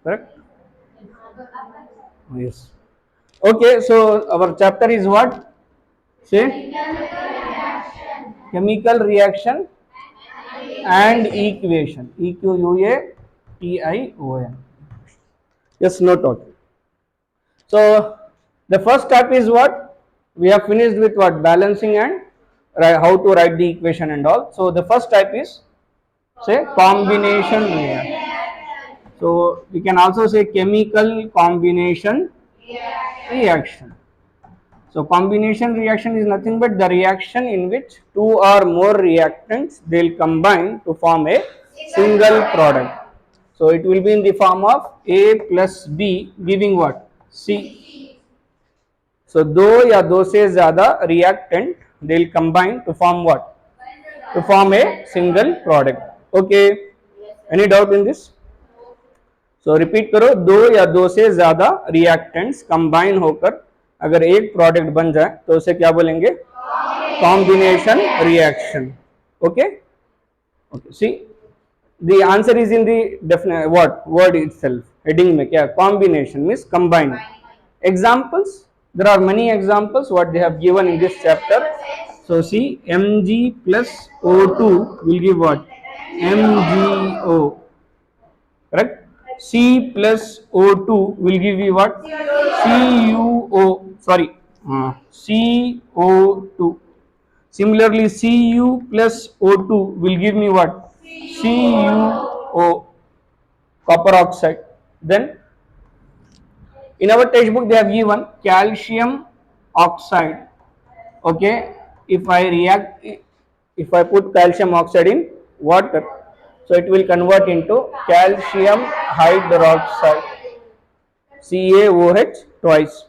correct? Yes. Okay, so our chapter is what? Say chemical reaction and equation. EQUATION. Yes, no talk. So the first step is what? We have finished with what? Balancing and how to write the equation and all. So the first type is say combination reaction. So we can also say chemical combination reaction. So combination reaction is nothing but the reaction in which two or more reactants they'll combine to form a single product. So it will be in the form of A plus B giving what? C. So दो या दो से ज़्यादा reactant they'll combine to form what? To form a single product. Okay. Any doubt in this? So repeat करो दो या दो से ज़्यादा reactants combine होकर अगर एक product बन जाए तो उसे क्या बोलेंगे? Combination reaction. Okay. Okay. See, the answer is in the definite what word itself. Heading में क्या? Combination means combine. Examples. There are many examples what they have given in this chapter. So see, Mg plus O2 will give what? MgO. Correct? C plus O2 will give you what? CuO. Sorry, CO2. Similarly, Cu plus O2 will give me what? CuO, copper oxide. Then in our textbook they have given calcium oxide. Okay, if I put calcium oxide in water, so it will convert into calcium hydroxide, CaOH twice.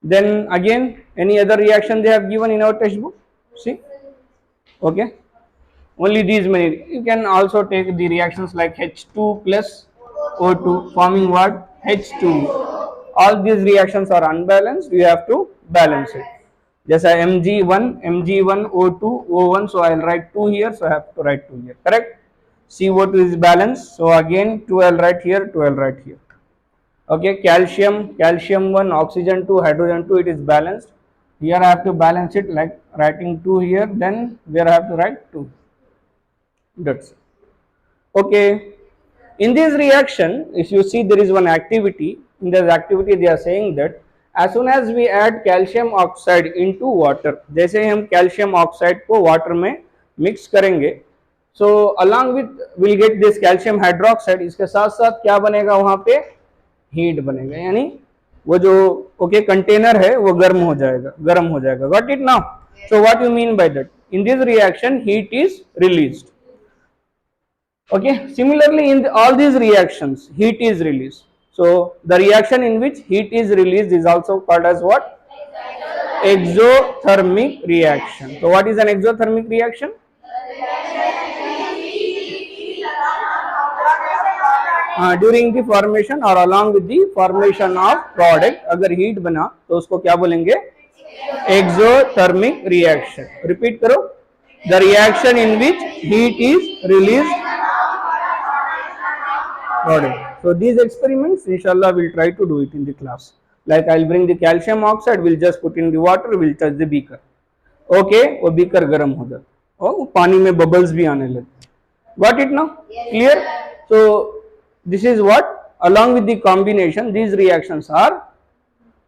Then again, any other reaction they have given in our textbook? See, okay, only these many. You can also take the reactions like H2 plus O2 forming what? H2. All these reactions are unbalanced. You have to balance it. Just Mg1, Mg1, O2, O1. So I'll write 2 here. So I have to write 2 here. Correct? CO2 is balanced. So again 2 I'll write here, 2 I'll write here. Okay, calcium 1, oxygen 2, hydrogen 2, it is balanced. Here I have to balance it like writing 2 here, then where I have to write 2. That's it. Okay. In this reaction, if you see there is one activity, in this activity they are saying that as soon as we add calcium oxide into water, जैसे हम calcium oxide को water में mix करेंगे, so along with we'll get this calcium hydroxide, इसके साथ साथ क्या बनेगा वहाँ पे? हीट बनेगा, यानी वो जो ओके कंटेनर है वो गर्म हो जाएगा. Got it now? So what you mean by that? In this reaction heat is released. Okay, similarly in all these reactions heat is released. So the reaction in which heat is released is also called as what? Exothermic reaction. So what is an exothermic reaction? During the formation और along with the formation of product अगर heat बना तो उसको क्या बोलेंगे? Exothermic reaction. Repeat करो. The reaction in which heat is release product. So these experiments inshallah we'll try to do it in the class. Like I'll bring the calcium oxide, we'll just put in the water, we'll touch the beaker. Okay, वो beaker गर्म हो जाता और पानी में bubbles भी आने लगते. Got it now? Clear? So this is what along with the combination these reactions are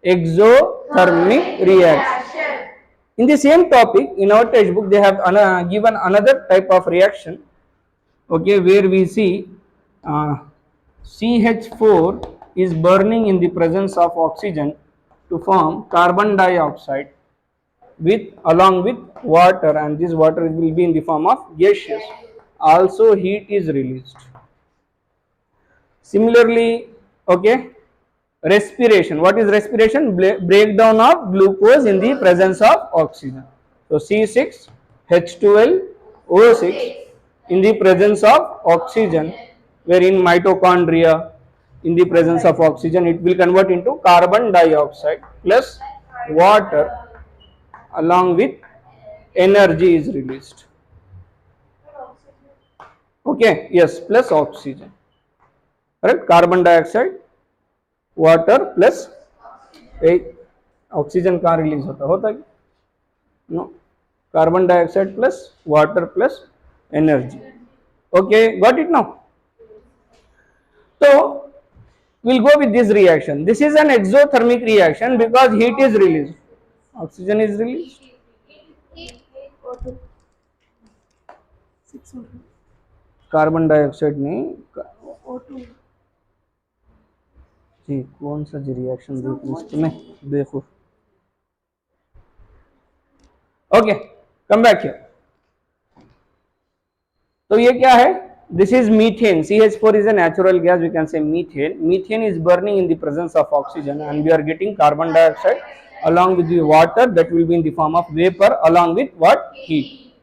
exothermic reaction. In the same topic in our textbook they have given another type of reaction, okay, where we see CH4 is burning in the presence of oxygen to form carbon dioxide with along with water, and this water will be in the form of gaseous. Also heat is released. Similarly, okay, respiration. What is respiration? Breakdown of glucose in the presence of oxygen. So C6 H12O6 in the presence of oxygen, wherein mitochondria in the presence of oxygen it will convert into carbon dioxide plus water along with energy is released. Okay, yes, plus oxygen. Correct, carbon dioxide water plus oxygen कहाँ release होता है no, carbon dioxide plus water plus energy. Okay, got it now? So we'll go with this reaction. This is an exothermic reaction because heat is released, oxygen is released. Carbon dioxide नहीं जी, कौन सा जी reaction में देखो. Okay, come back here. तो ये क्या है? This is methane. CH4 is a natural gas. We can say methane. Methane is burning in the presence of oxygen, and we are getting carbon dioxide along with the water that will be in the form of vapor along with what? Heat.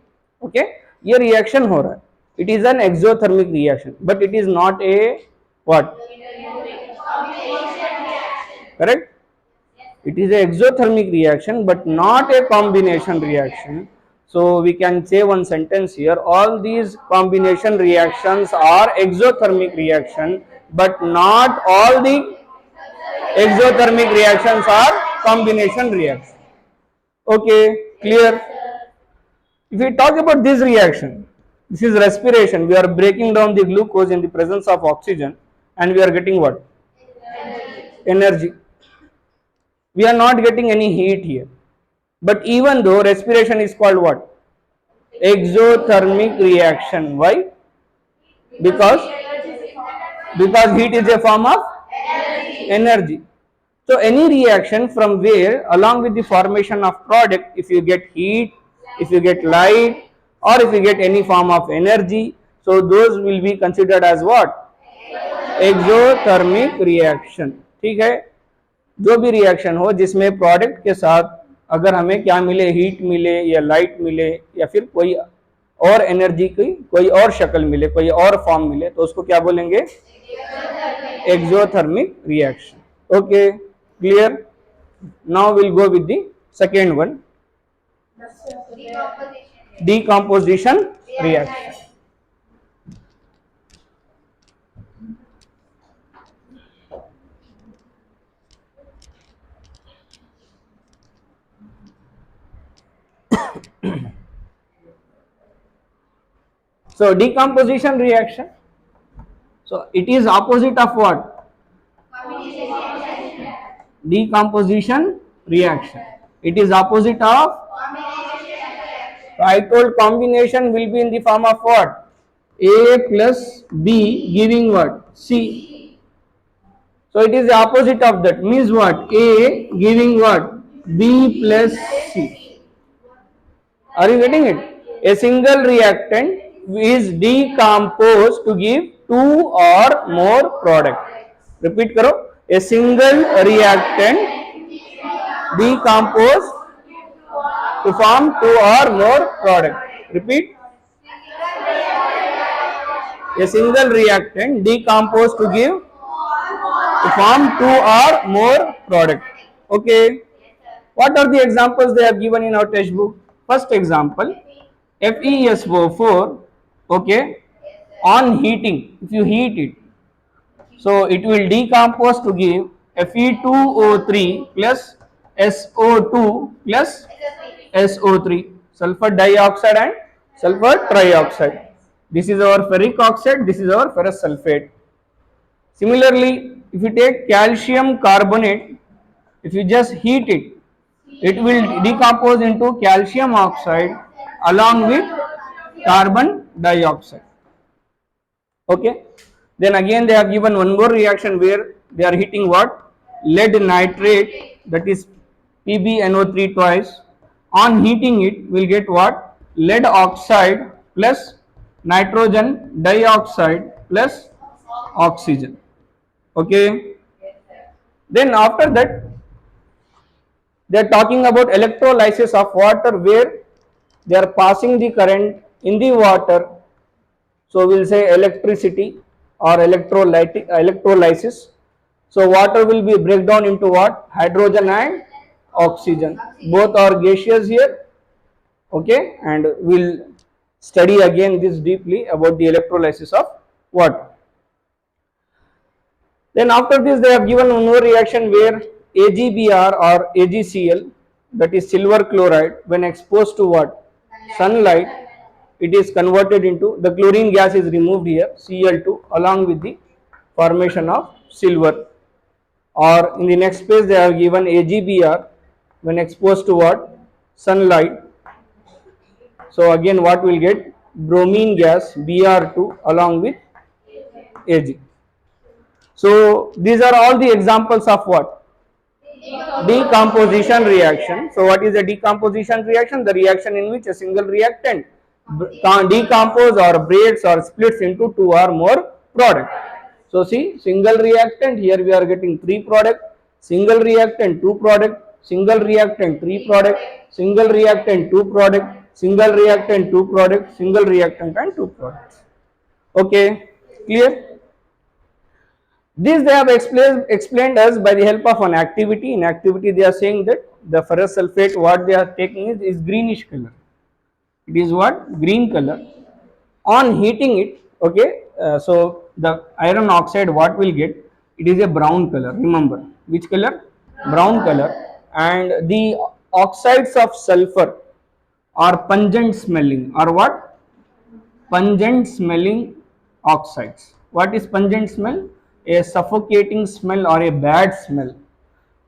Okay. ये reaction हो रहा है. It is an exothermic reaction, but it is not a what? Correct? It is a exothermic reaction, but not a combination reaction. So we can say one sentence here, all these combination reactions are exothermic reaction, but not all the exothermic reactions are combination reaction. Okay, clear? If we talk about this reaction, this is respiration. We are breaking down the glucose in the presence of oxygen and we are getting what? Energy. We are not getting any heat here. But even though respiration is called what? Exothermic reaction. Why? Because heat is a form of energy. So any reaction from where along with the formation of product, if you get heat, if you get light, or if you get any form of energy, so those will be considered as what? Exothermic reaction. ठीक है, जो भी reaction हो जिसमें product के साथ अगर हमें क्या मिले, हीट मिले या लाइट मिले या फिर कोई और एनर्जी की कोई और शक्ल मिले, कोई और फॉर्म मिले, तो उसको क्या बोलेंगे? Exothermic reaction. Okay, clear? Now will go with the second one, decomposition reaction. So decomposition reaction, so it is opposite of what? Decomposition reaction. It is opposite of, so I told combination will be in the form of what? A plus B giving what? C. So it is the opposite of that, means what? A giving what? B plus C. Are you getting it? A single reactant is decomposed to give two or more product. Repeat karo. A single reactant decomposed to form two or more product. Repeat. A single reactant decomposed to give to form two or more product. Okay. What are the examples they have given in our textbook? First example, FeSO4, okay, on heating, if you heat it, so it will decompose to give Fe2O3 plus SO2 plus SO3, sulfur dioxide and sulfur trioxide. This is our ferric oxide, this is our ferrous sulfate. Similarly, if you take calcium carbonate, if you just heat it, it will decompose into calcium oxide along with carbon dioxide. Okay. Then again they have given one more reaction where they are heating what? Lead nitrate, that is PbNO3 twice. On heating it, will get what? Lead oxide plus nitrogen dioxide plus oxygen. Okay. Then after that, they are talking about electrolysis of water where they are passing the current in the water. So we will say electricity or electrolysis. So water will be break down into what? Hydrogen and oxygen. Both are gaseous here. Okay, and we will study again this deeply about the electrolysis of water. Then after this they have given one more reaction where AgBr or AgCl, that is silver chloride, when exposed to what? Sunlight, it is converted into, the chlorine gas is removed here, Cl2, along with the formation of silver. Or in the next page they have given AgBr when exposed to what? Sunlight. So again what will get? Bromine gas Br2 along with Ag. So these are all the examples of what? Decomposition reaction. So what is a decomposition reaction? The reaction in which a single reactant decompose or breaks or splits into two or more products. So see, single reactant, here we are getting three product, single reactant two product, single reactant three product, single reactant two product, single reactant two product, single reactant and two products. Okay, clear? This they have explained us by the help of an activity. In activity they are saying that the ferrous sulfate what they are taking is greenish color. It is what? Green color. On heating it, okay, so the iron oxide what will get? It is a brown color. Remember, which color? Brown color. And the oxides of sulfur are pungent smelling, or what? Pungent smelling oxides. What is pungent smell? A suffocating smell or a bad smell.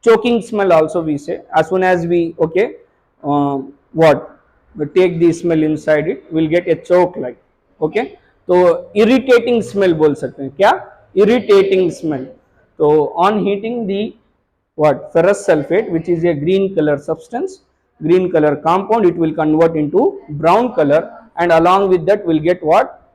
Choking smell also we say. As soon as we, okay, what? We take the smell inside it, we'll get a choke like. Okay. So irritating smell बोल सकते हैं क्या? Irritating smell. So on heating the what? Ferrous sulfate, which is a green color substance, green color compound, it will convert into brown color, and along with that we'll get what?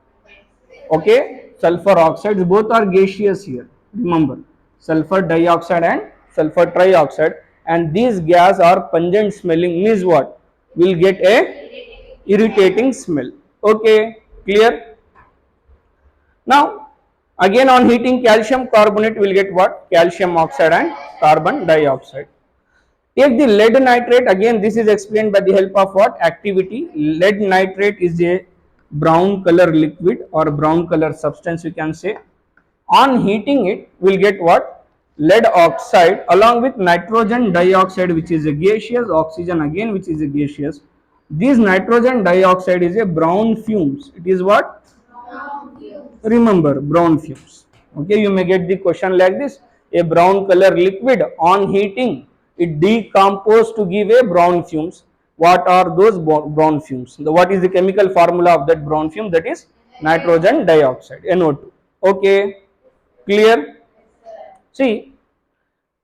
Okay, sulfur oxides, both are gaseous here. Remember, sulfur dioxide and sulfur trioxide, and these gas are pungent smelling, means what? We'll get a irritating smell. Okay, clear? Now, again on heating calcium carbonate, will get what? Calcium oxide and carbon dioxide. Take the lead nitrate, again this is explained by the help of what? Activity. Lead nitrate is a brown color liquid or brown color substance you can say. On heating it, we'll get what? Lead oxide along with nitrogen dioxide, which is a gaseous, oxygen again which is a gaseous. This nitrogen dioxide is a brown fumes. It is what? Remember, brown fumes. Okay, you may get the question like this. A brown color liquid on heating, it decomposes to give a brown fumes. What are those brown fumes? What is the chemical formula of that brown fume? That is nitrogen dioxide, NO2. Okay, clear? See,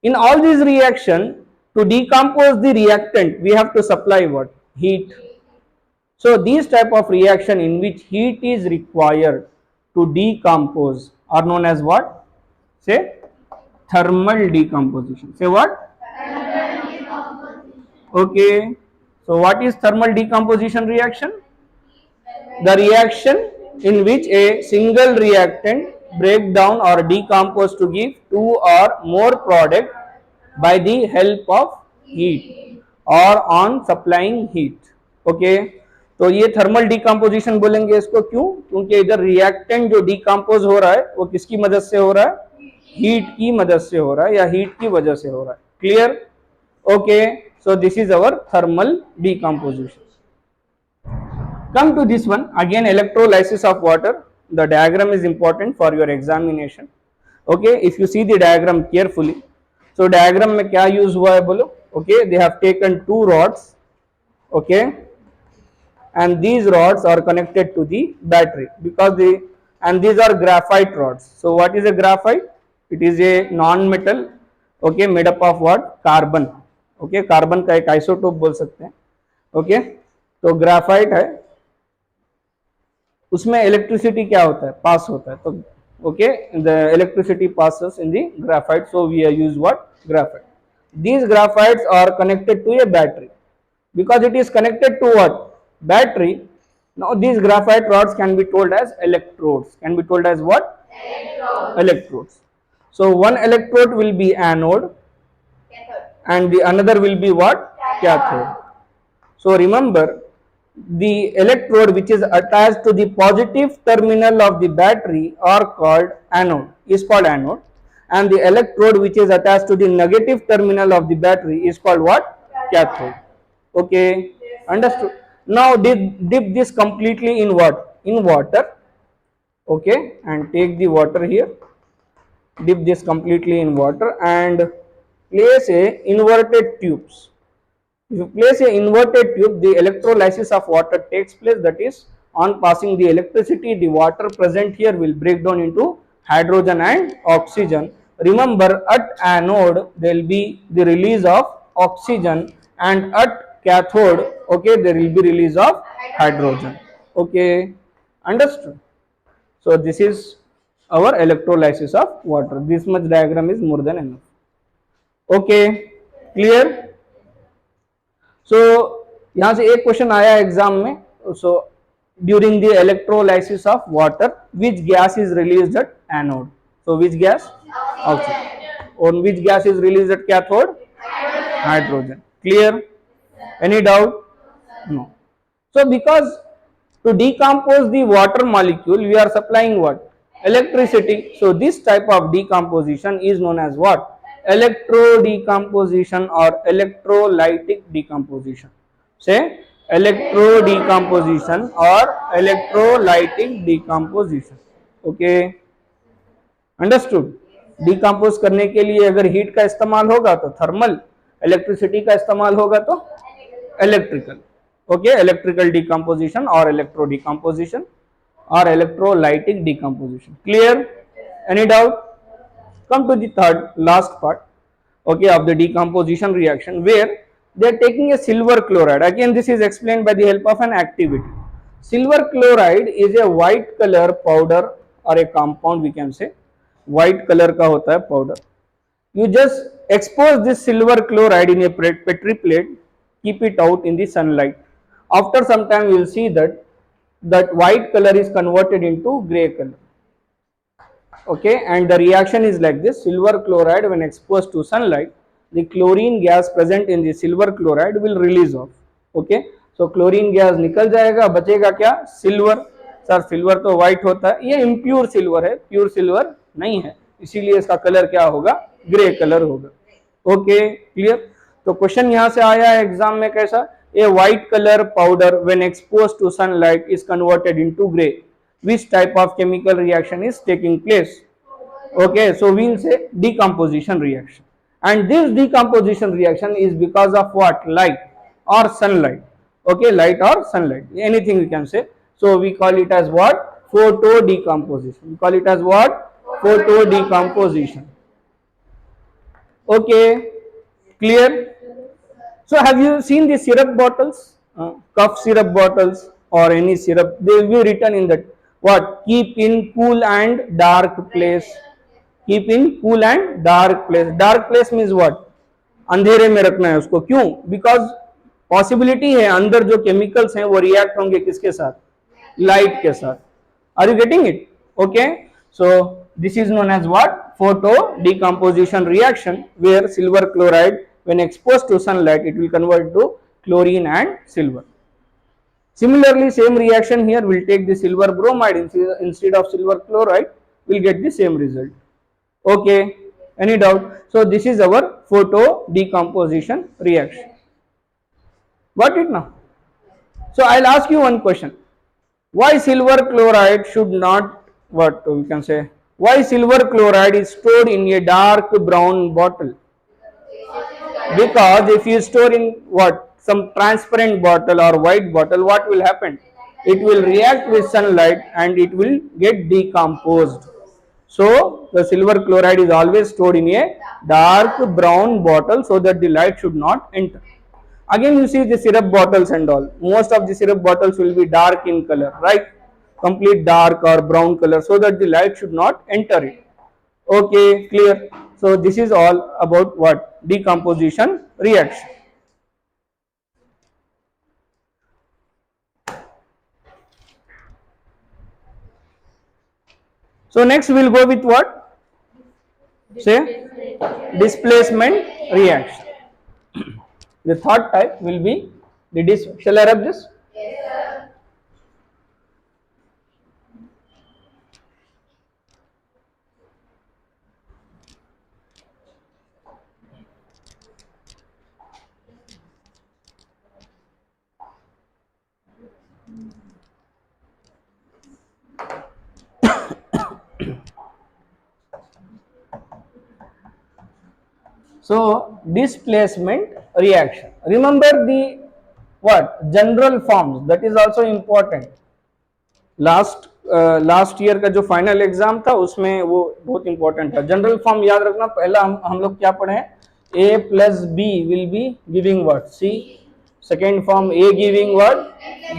in all these reaction, to decompose the reactant, we have to supply what? Heat. So these type of reaction in which heat is required to decompose are known as what? Say thermal decomposition. Say what? Okay. So what is thermal decomposition reaction? The reaction in which a single reactant break down or decompose to give two or more product by the help of heat or on supplying heat. Okay. तो ये thermal decomposition बोलेंगे इसको, क्यों? क्योंकि इधर reactant जो decompose हो रहा है वो किसकी मदद से हो रहा है? हीट की मदद से हो रहा है या हीट की वजह से हो रहा है. Clear? Okay. So this is our thermal decomposition. Come to this one again, electrolysis of water. The diagram is important for your examination. Okay, if you see the diagram carefully, so diagram में क्या use हुआ है बोलो? Okay, they have taken two rods. Okay, and these rods are connected to the battery because they, and these are graphite rods. So what is a graphite? It is a non-metal. Okay, made up of what? Carbon. Okay, carbon का एक isotope बोल सकते हैं. Okay, तो graphite है, उसमें electricity क्या होता है? पास होता है. तो okay, the electricity passes in the graphite, so we use what? Graphite. These graphites are connected to a battery. Because it is connected to what? Battery. Now these graphite rods can be told as electrodes. Can be told as what? Electrodes. So one electrode will be anode and the another will be what? Cathode. So remember, the electrode which is attached to the positive terminal of the battery are called anode, is called anode, and the electrode which is attached to the negative terminal of the battery is called what? Cathode. Okay, understood. Now dip this completely in what? In water. Okay, and take the water here, dip this completely in water and place a inverted tubes. If you place a inverted tube, the electrolysis of water takes place, that is, on passing the electricity, the water present here will break down into hydrogen and oxygen. Remember, at anode there will be the release of oxygen, and at cathode, okay, there will be release of hydrogen. Okay, understood? So this is our electrolysis of water. This much diagram is more than enough. Okay, clear? So यहाँ से एक question आया exam में. So during the electrolysis of water, which gas is released at anode? So which gas? Oxygen. On which gas is released at cathode? Hydrogen. Clear? Any doubt? No. So because to decompose the water molecule, we are supplying what? Electricity. So this type of decomposition is known as what? Electro decomposition or electrolytic decomposition. Say electro decomposition or electrolytic decomposition. Okay, understood. Decompose करने के लिए अगर heat का इस्तेमाल होगा तो thermal, electricity का इस्तेमाल होगा तो इलेक्ट्रिकल. ओके, इलेक्ट्रिकल डिकम्पोजिशन और इलेक्ट्रो डिकम्पोजिशन और electrolytic decomposition. Clear? Any doubt? Come to the third last part, okay, of the decomposition reaction, where they are taking a silver chloride. Again this is explained by the help of an activity. Silver chloride is a white color powder or a compound, we can say white color का होता है powder. You just expose this silver chloride in a petri plate, keep it out in the sunlight. After some time you will see that that white color is converted into gray color. Okay, and the reaction is like this: silver chloride when exposed to sunlight, the chlorine gas present in the silver chloride will release off. Okay, so chlorine gas निकल जाएगा, बचेगा क्या? Silver. Sir silver तो white होता है, ये impure silver है, pure silver नहीं है, इसीलिए इसका कलर क्या होगा? ग्रे कलर होगा. Okay, clear? तो क्वेश्चन यहां से आया है एग्जाम में कैसा? A white colour powder when exposed to sunlight is converted into grey. Which type of chemical reaction is taking place? Okay, so we will say decomposition reaction, and this decomposition reaction is because of what? Light or sunlight. Okay, light or sunlight, anything we can say. So we call it as what? Photo decomposition. We call it as what? Photo decomposition. Okay, clear? So have you seen the syrup bottles, cough syrup bottles or any syrup? They will be written in that what? Keep in cool and dark place. Keep in cool and dark place. Dark place means what? अंधेरे में रखना है उसको. क्यों? Because possibility है अंदर जो chemicals हैं वो रिएक्ट होंगे किसके साथ? लाइट के साथ. Are you getting it? Okay, so this is known as what? Photo decomposition reaction, where silver chloride when exposed to sunlight it will convert to chlorine and silver. Similarly, same reaction here, will take the silver bromide instead of silver chloride, will get the same result. Okay, any doubt? So this is our photo decomposition reaction. Got it now? So I'll ask you one question: why silver chloride should not, what we can say, why silver chloride is stored in a dark brown bottle? Because if you store in what? Some transparent bottle or white bottle, what will happen? It will react with sunlight and it will get decomposed. So the silver chloride is always stored in a dark brown bottle so that the light should not enter. Again you see the syrup bottles and all, most of the syrup bottles will be dark in color, right? Complete dark or brown color, so that the light should not enter it. Okay, clear? So this is all about what? Decomposition reaction. So next we will go with what? Say displacement reaction. The third type will be the shall I rub this? So displacement reaction, remember the what general forms, that is also important. Last year का जो final exam था उसमें वो बहुत important था. General form याद रखना. पहला हम लोग क्या पढ़े हैं, a plus B will be giving what c. Second form a giving what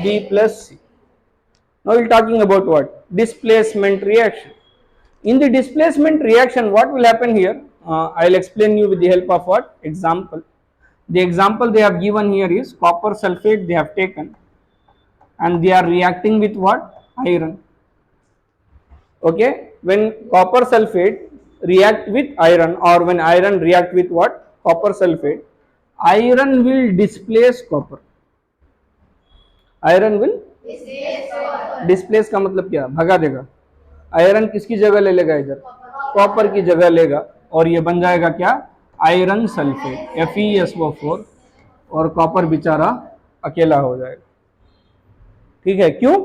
b plus c. Now we are talking about what? Displacement reaction. In the displacement reaction, what will happen here? I will explain you with the help of what? Example. The example they have given here is copper sulfate they have taken and they are reacting with what? Iron. Okay, when copper sulfate react with iron or when iron react with what? Copper sulfate, iron will displace copper. Iron will displace का मतलब क्या, भगा देगा. Iron किसकी जगह ले लेगा, इधर कॉपर की जगह लेगा और ये बन जाएगा क्या, आयरन सल्फेट FeSO4 और कॉपर बेचारा अकेला हो जाएगा. ठीक है, क्यों?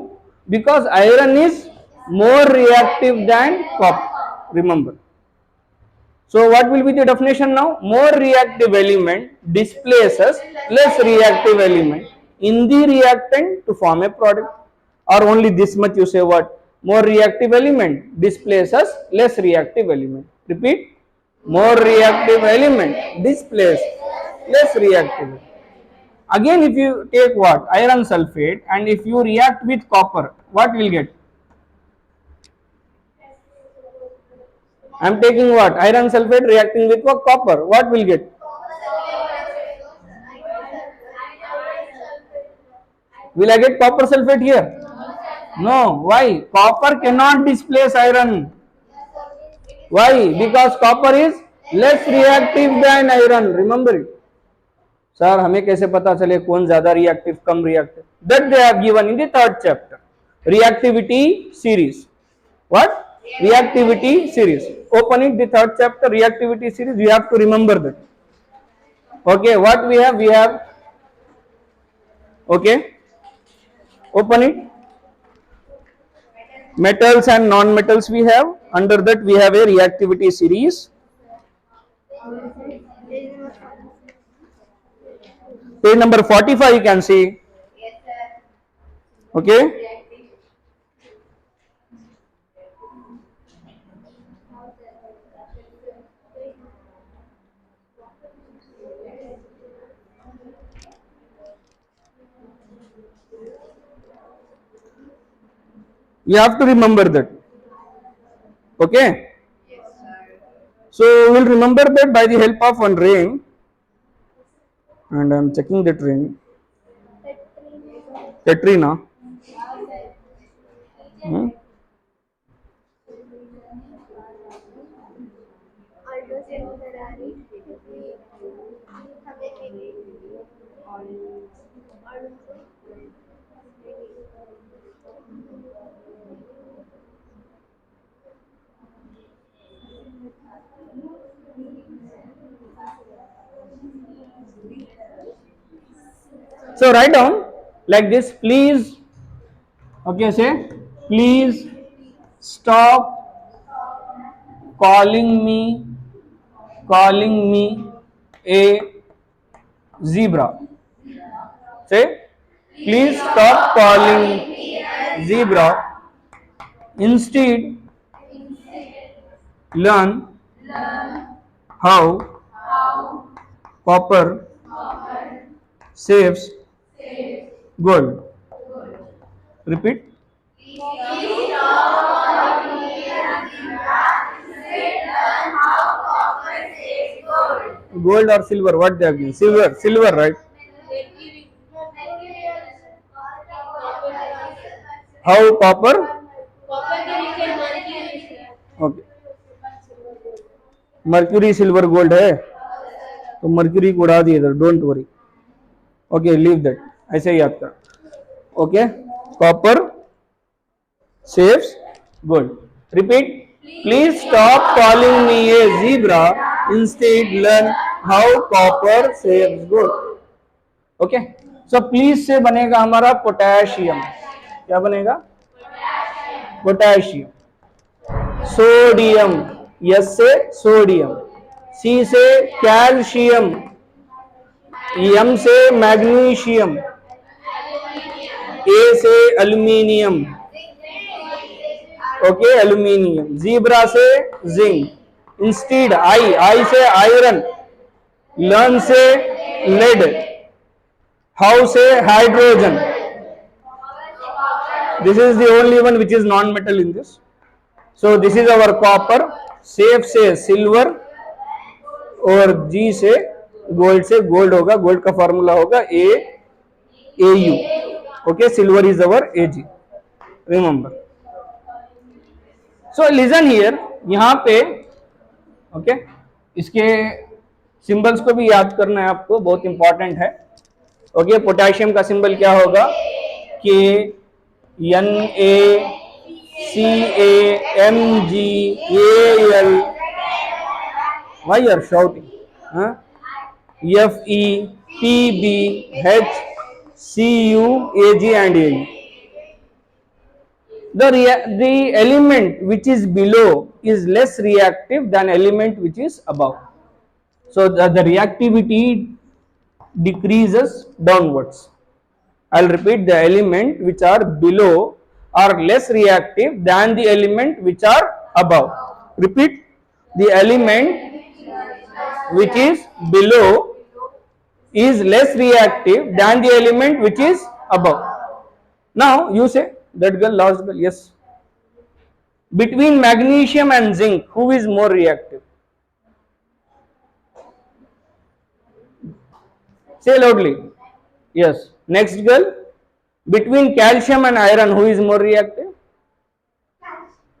Because iron is more reactive than copper. Remember. So what will be the definition now? More reactive element displaces less reactive element in the reactant to form a product. Or only this much you say what? More reactive element displaces less reactive element. Repeat. More reactive element displaces less reactive element. Again if you take what? Iron sulfate and if you react with copper, what will get? I am taking what? Iron sulfate reacting with what? Copper. What will get? Will I get copper sulfate here? No. Why? Copper cannot displace iron. Why? Because copper is less reactive than iron. Remember it. Sir, हमें कैसे पता चले कौन ज्यादा reactive come reactive? That they have given in the third chapter. Reactivity series. What? Reactivity series. Open it, the third chapter, reactivity series. You have to remember that. Okay, what we have? We have. Okay. Open it. Metals and non-metals we have. Under that we have a reactivity series. Page number 45 you can see. Okay. You have to remember that. Okay. So we will remember that by the help of one ring. And I am checking that ring. Katrina. So write down like this, please. Okay, say please stop calling me a zebra. Say please stop calling zebra. Instead learn how copper saves gold. Repeat. Gold or silver? What they have given? Silver, right? How copper? Okay. Mercury silver gold है तो mercury को उड़ा दिए इधर, don't worry. Okay, leave that, ऐसे ही याद कर. Okay, copper saves gold. Repeat. Please stop calling me A zebra, instead learn how copper saves gold. Okay, so please से बनेगा हमारा पोटेशियम. क्या बनेगा? पोटेशियम. सोडियम, यस से सोडियम. सी से कैल्शियम, एम से मैग्नीशियम, ए से एल्यूमिनियम, ओके एल्यूमिनियम, जीब्रा से जिंक, इंस्टीड आई, आई से आयरन, लर्न से लेड, हाउ से hydrogen. This is the only one which is non-metal in this. So this is our copper. Safe से silver और जी से gold से गोल्ड होगा. गोल्ड का फॉर्मूला होगा AU. Okay, silver is our AG. Remember. So listen here, यहाँ पे okay इसके सिंबल्स को भी याद करना है आपको, बहुत इंपॉर्टेंट है. ओके, पोटेशियम का सिंबल क्या होगा? K NaCAMgAl. Why you are shouting? Huh? FePbHCuAg and AU. The element which is below is less reactive than element which is above. So the reactivity decreases downwards. I'll repeat, the element which are below are less reactive than the element which are above. Repeat, the element which is below is less reactive than the element which is above. Now you say, that girl, last girl, yes. Between magnesium and zinc, who is more reactive? Say loudly. Yes. Next girl, between calcium and iron, who is more reactive?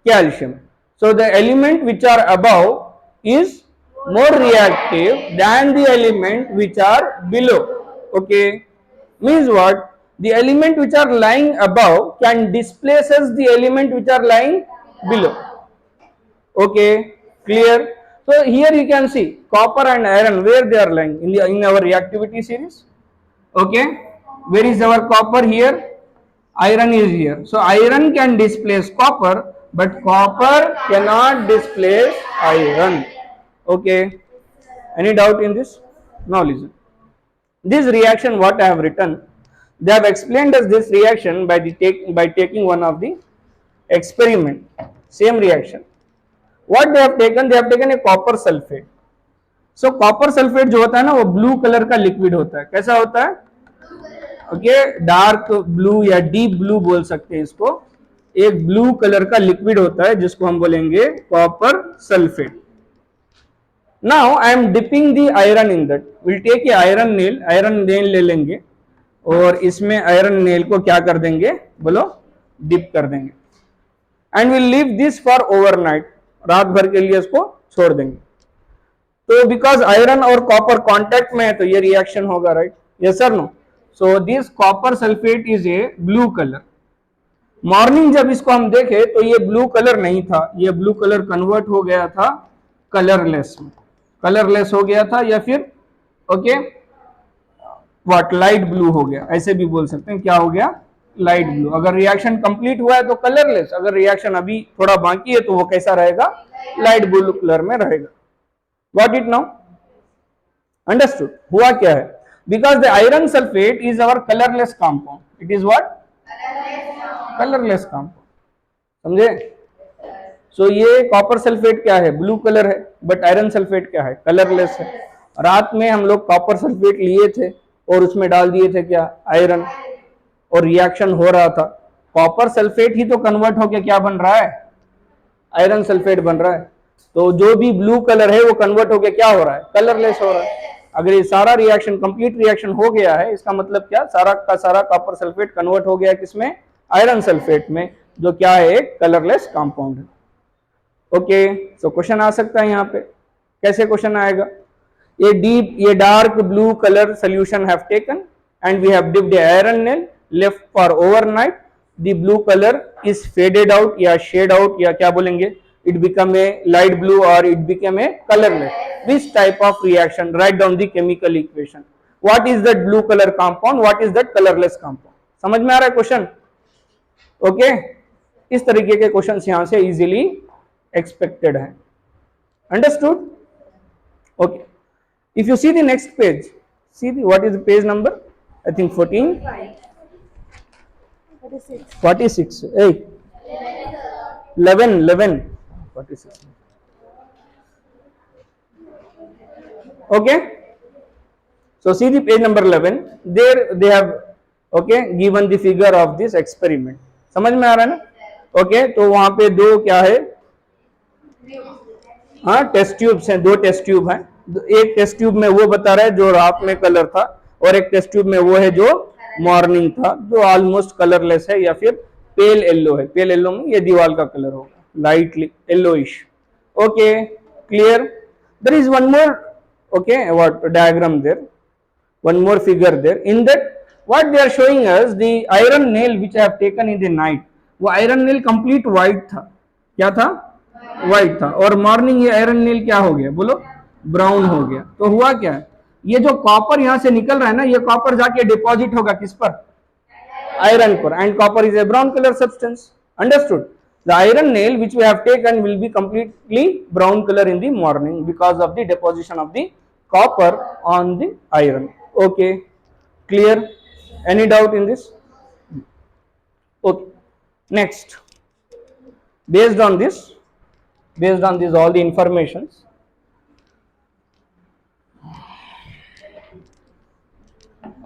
Calcium. So the element which are above is more reactive than the element which are below. Okay, means what? The element which are lying above can displaces the element which are lying below. Okay, clear? So here you can see copper and iron, where they are lying in our reactivity series. Okay, where is our copper? Here. Iron is here. So iron can displace copper, but copper cannot displace iron. Okay, any doubt in this? Now listen. This reaction what I have written, they have explained us this reaction by taking one of the experiment. Same reaction. What they have taken a copper sulfate. So copper sulfate जो होता है ना, वो blue colour का liquid होता है. कैसा होता है? ओके, डार्क ब्लू या डीप ब्लू बोल सकते हैं इसको. एक ब्लू कलर का लिक्विड होता है जिसको हम बोलेंगे copper sulphate. Now I am dipping the iron in that. Will take a iron nail ले लेंगे और इसमें आयरन नेल को क्या कर देंगे? बोलो, डिप कर देंगे. And will leave this for overnight. रात भर के लिए इसको छोड़ देंगे. तो बिकॉज आयरन और कॉपर कांटेक्ट में है तो ये रिएक्शन होगा, right? Yes sir, no? So this copper sulphate is a blue colour. Morning जब इसको हम देखे तो ये ब्लू कलर नहीं था, ये ब्लू कलर कन्वर्ट हो गया था कलरलेस में. कलरलेस हो गया था या फिर ओके व्हाट लाइट ब्लू हो गया, ऐसे भी बोल सकते हैं. क्या हो गया? Light blue. अगर रिएक्शन कंप्लीट हुआ है तो कलरलेस, अगर रिएक्शन अभी थोड़ा बाकी है तो वो कैसा रहेगा? लाइट ब्लू कलर में रहेगा. What it now? अंडरस्टूड? हुआ क्या है? Because the iron sulphate is our colourless compound. It is what? Colourless compound. समझे? सो ये कॉपर सल्फेट क्या है? ब्लू कलर है. बट आयरन सल्फेट क्या है? कलरलेस है. रात में हम लोग कॉपर सल्फेट लिए थे और उसमें डाल दिए थे क्या? आयरन, और रिएक्शन हो रहा था. कॉपर सल्फेट ही तो कन्वर्ट होकर क्या बन रहा है? आयरन सल्फेट बन रहा है. तो जो भी ब्लू कलर है वो कन्वर्ट होकर क्या हो रहा है? कलरलेस हो रहा है. अगर ये सारा रिएक्शन कंप्लीट रिएक्शन हो गया है, इसका मतलब क्या? सारा का सारा कॉपर सल्फेट कन्वर्ट हो गया है किसमें? आयरन सल्फेट में, जो क्या है? एक कलरलेस कंपाउंड है. ओके, सो क्वेश्चन आ सकता है यहाँ पे. कैसे क्वेश्चन आएगा? ये dark blue colour solution have taken and we have dipped iron nail, left for overnight. The blue colour is faded out या शेड आउट या क्या बोलेंगे? It become a light blue or it became a colorless. Which type of reaction? Write down the chemical equation. What is that blue color compound? What is that colorless compound? समझ में आ रहा है question? Okay, इस तरीके के question यहां से easily expected है. Understood? Okay. If you see the next page, see what is the page number? I think 14. 46. Hey, 11. 46. Okay. So see the page number 11. There they have okay given the figure of this experiment. समझ में आ रहा है ना? Okay. तो वहां पे दो क्या है? हाँ टेस्ट ट्यूब्स हैं, दो टेस्ट ट्यूब हैं। एक टेस्ट ट्यूब में वो बता रहा है जो रात में कलर था, और एक टेस्ट ट्यूब में वो है जो मॉर्निंग था, जो ऑलमोस्ट कलरलेस है या फिर पेल येलो है। पेल येलो में ये दीवार का कलर होगा, lightly yellowish. Okay, clear? There is one more okay what diagram there, one more figure there. In that what they are showing us, the iron nail which I have taken in the night, वो iron nail complete white था। क्या था? white था। और morning ये iron nail क्या हो गया बोलो? brown हो गया। तो हुआ क्या? ये जो कॉपर यहाँ से निकल रहा है ना, ये कॉपर जाके डिपॉजिट होगा किस पर? आयरन पर। And copper is a brown colour substance. Understood? The iron nail which we have taken will be completely brown color in the morning because of the deposition of the copper on the iron. Okay, clear? Any doubt in this? Okay, next, based on this all the informations,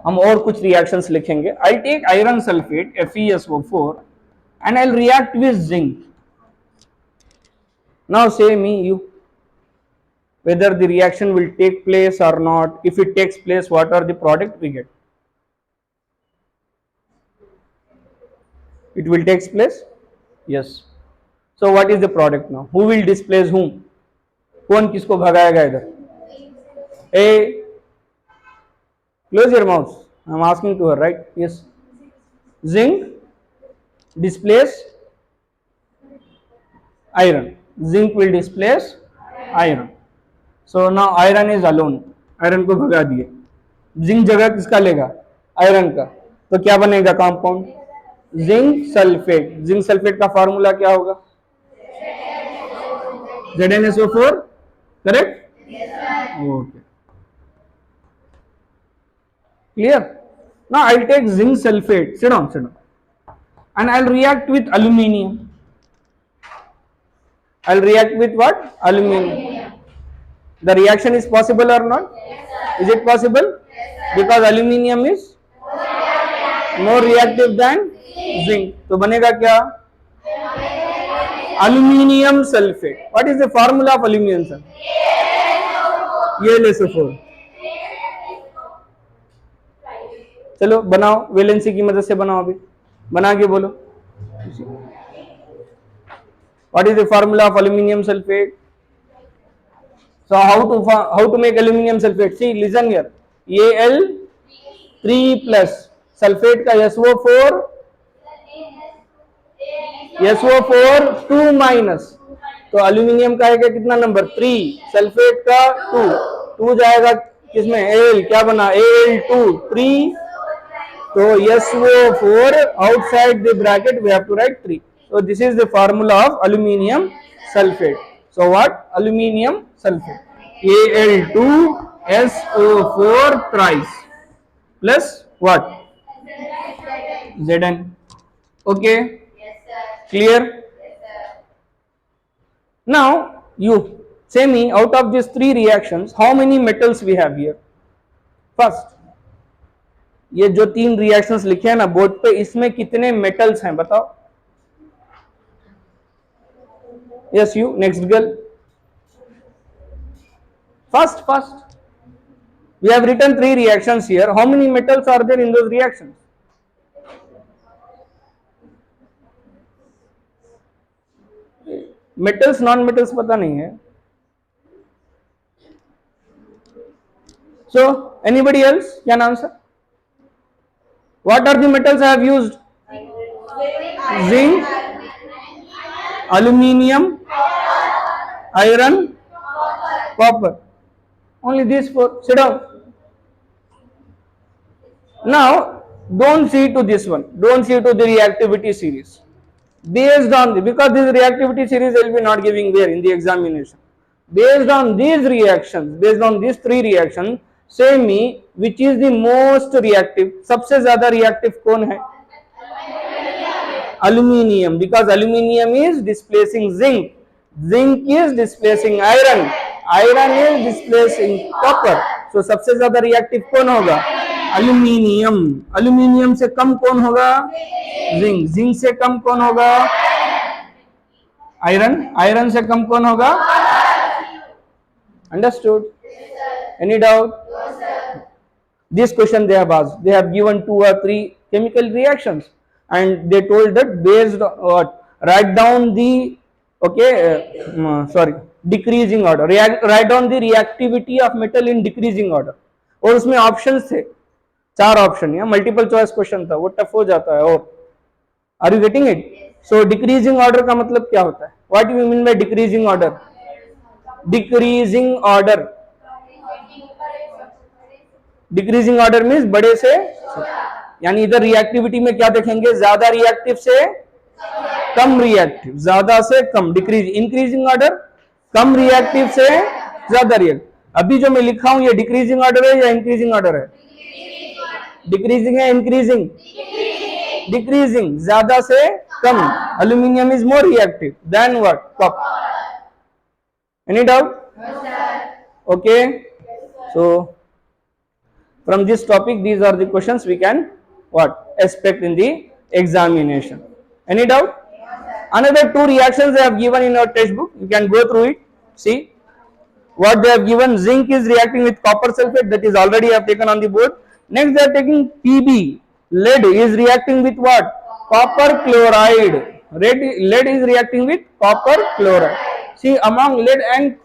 हम और कुछ reactions लिखेंगे। I'll take iron sulfate FeSO4 and I'll react with zinc. Now say me you whether the reaction will take place or not. If it takes place, what are the product we get? It will take place? Yes. So what is the product now? Who will displace whom? कौन किसको भगाएगा इधर? Hey, close your mouth. I'm asking to her, right? Yes. Zinc displace iron. Zinc will displace iron. So now iron is alone. Iron को भगा दिए। Zinc जगह किसका लेगा? Iron का। तो क्या बनेगा compound? Zinc sulphate. Zinc sulphate का फॉर्मूला क्या होगा? ZnSO4, correct? Okay, clear? Now I'll take zinc sulfate, sit down, and I'll react with aluminium. I'll react with what? Aluminium. The reaction is possible or not? Is it possible? Because aluminium is more reactive than zinc. तो बनेगा क्या? Aluminium sulfate. What is the formula of aluminium sulfate? AlSO4. चलो बनाओ, valency की मदद से बनाओ, अभी बना के बोलो। What is the formula of aluminium sulfate? So how to make aluminium sulfate? See, listen here. Al3 plus sulfate का SO4 2 माइनस, तो aluminium का है कितना नंबर? 3, सल्फेट का 2 जाएगा किसमें? Al, क्या बना? Al2 3, तो SO4 outside the bracket we have to write 3. So this is the formula of aluminium sulfate. So what? Aluminium sulfate. Al2SO4 thrice plus what? Zn. Okay? Clear? Now you say me, out of these 3 reactions, how many metals we have here? First, ये जो 3 reactions लिखे हैं ना board पे, इसमें कितने metals हैं बताओ? Yes you, next girl, first we have written 3 reactions here. How many metals are there in those reactions? metals non metals पता नहीं है। So anybody else can answer? What are the metals I have used? Zinc, aluminium, iron, copper. Only these 4. Sit down. Now don't see to this one, don't see to the reactivity series. Based on the, because this reactivity series will be not giving there in the examination. Based on these reactions, based on these three reactions, say me which is the most reactive. सबसे ज्यादा reactive कौन है? Aluminium, because aluminium is displacing zinc. Zinc is displacing iron. Iron is displacing copper. So सबसे ज्यादा reactive कौन होगा? Aluminium. Aluminium से कम कौन होगा? Zinc. Zinc से कम कौन होगा? Iron. Iron से कम कौन होगा? Understood? Any doubt? This question they have asked. They have given 2 or 3 chemical reactions, and they told that based on what, write down the decreasing order. Write down the reactivity of metal in decreasing order. और उसमें options थे, 4 option. या multiple choice question था, वो tough हो जाता है. और are you getting it? So decreasing order का मतलब क्या होता है? What you mean by decreasing order? Decreasing order, decreasing order means बड़े से, यानी इधर रिएक्टिविटी में क्या देखेंगे? ज्यादा रिएक्टिव से कम रिएक्टिव, ज्यादा से कम. डिक्रीज, इंक्रीजिंग ऑर्डर कम रिएक्टिव से ज्यादा रिएक्टिव. अभी जो मैं लिखा हूं ये डिक्रीजिंग ऑर्डर है या इंक्रीजिंग ऑर्डर है? डिक्रीजिंग है, इंक्रीजिंग? डिक्रीजिंग, ज्यादा से कम. Aluminium is more reactive than what? Copper. Any doubt? Okay. So from this topic these are the questions we can what expect in the examination. Any doubt? Another 2 reactions they have given in our textbook, you can go through it. See what they have given. Zinc is reacting with copper sulfate, that is already I have taken on the board. Next they are taking Pb, lead is reacting with what? Copper chloride. Lead is reacting with copper chloride. See, among lead and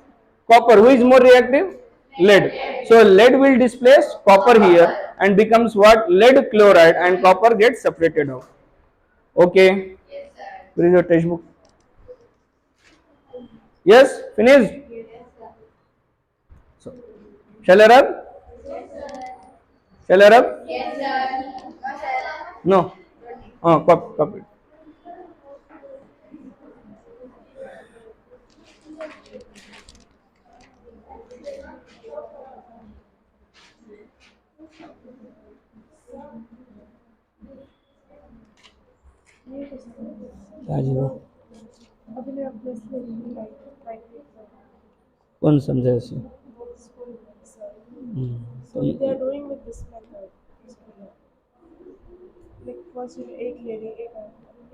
copper who is more reactive? Lead. So lead will displace copper here and becomes what? Lead chloride, and copper gets separated out. Okay. Where is your textbook? Yes, finished. So, shall I rub? Shall I rub? Yes, sir. No. Oh, copy. कौन समझा इसे? So they are doing with this method. Like first you एक ले रही,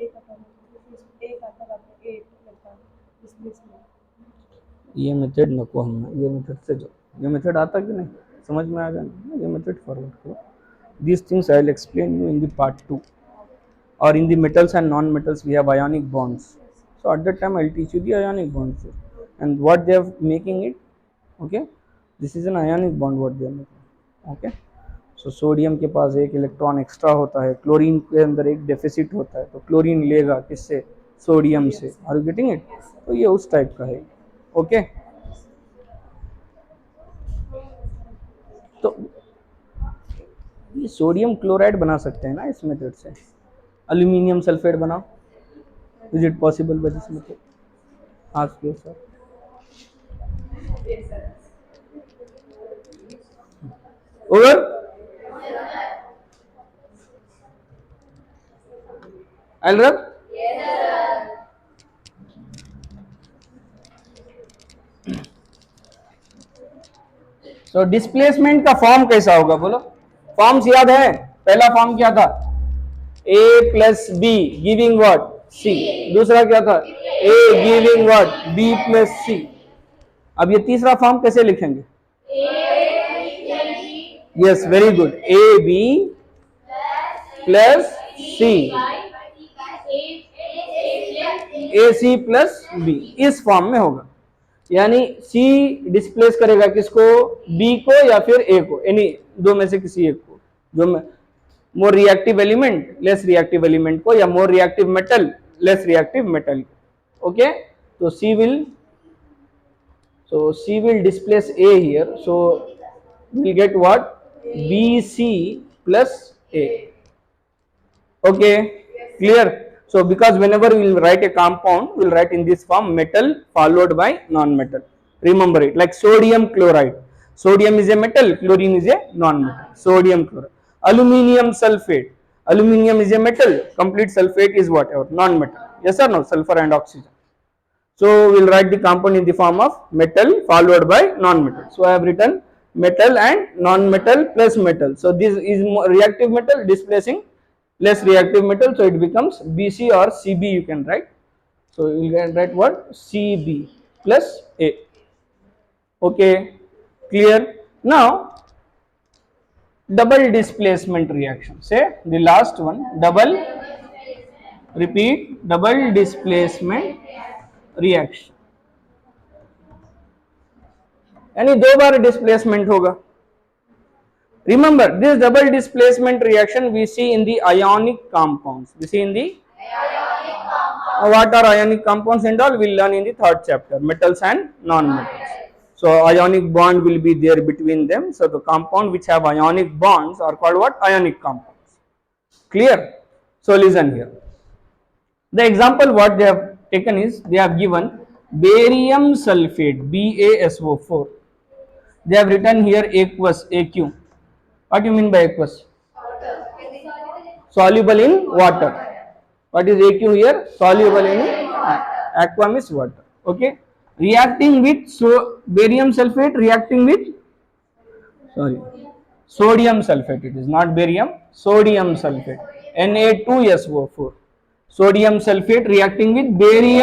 एक आता रहता 8 लगता displacement. ये मेथड नको हमने, ये मेथड से जो ये मेथड आता कि नहीं समझ में आ गया, ये मेथड फॉरवर्ड करो. These things I will explain you in the part 2. Or in the metals and non-metals we have ionic bonds. So at that time I will teach you the ionic bonds and what they are making it. Okay, this is an ionic bond what they are making. Okay, so sodium के पास एक electron extra होता है, chlorine के अंदर एक deficit होता है, तो क्लोरीन लेगा किससे? सोडियम से. Are you getting it? तो ये उस टाइप का है. ओके, तो ये सोडियम क्लोराइड बना सकते हैं ना इस मेथड से. एल्यूमिनियम सल्फेट बनाओ. Is it possible by this method? Ask yourself. Over? I'll rub? So displacement का फॉर्म कैसा होगा बोलो? फॉर्म्स याद है? पहला फॉर्म क्या था? A plus B giving what? C. दूसरा क्या था? A giving what? B plus C. अब ये तीसरा फॉर्म कैसे लिखेंगे? Yes, very good. A B plus C, A C plus B, इस फॉर्म में होगा. यानी C डिस्प्लेस करेगा किसको? B को या फिर A को, यानी दो में से किसी एक को. जो more reactive element less reactive element को, या more reactive metal less reactive metal. Okay, तो C will displace A here, so we'll get what? BC plus A. Okay, clear? So because whenever we will write a compound, we will write in this form metal followed by non-metal. Remember it, like sodium chloride. Sodium is a metal, chlorine is a non-metal. Sodium chloride. Aluminium sulfate. Aluminium is a metal, complete sulfate is whatever, non-metal. Yes or no? Sulfur and oxygen. So we'll write the compound in the form of metal followed by non-metal. So I have written metal and non-metal plus metal. So this is reactive metal displacing less reactive metal. So it becomes Bc or Cb you can write. So you can write what? Cb plus A. Okay, clear? Now double displacement reaction. Say the last one, double displacement reaction. यानी दो बार displacement होगा. Remember this double displacement reaction we see in the ionic compounds. We see in the what are ionic compounds and all we'll learn in the third chapter, metals and non-metals. So ionic bond will be there between them. So the compound which have ionic bonds are called what? Ionic compounds. Clear? So listen here. The example what they have taken is they have given barium sulfate BaSO4. They have written here aqueous AQ. What do you mean by aqueous? Soluble in water. What is AQ here? Soluble in aqua means water. Okay. Reacting with barium sulfate, reacting with sodium sulfate. It is not barium, sodium sulfate. Na2SO4. Sodium sulfate reacting with barium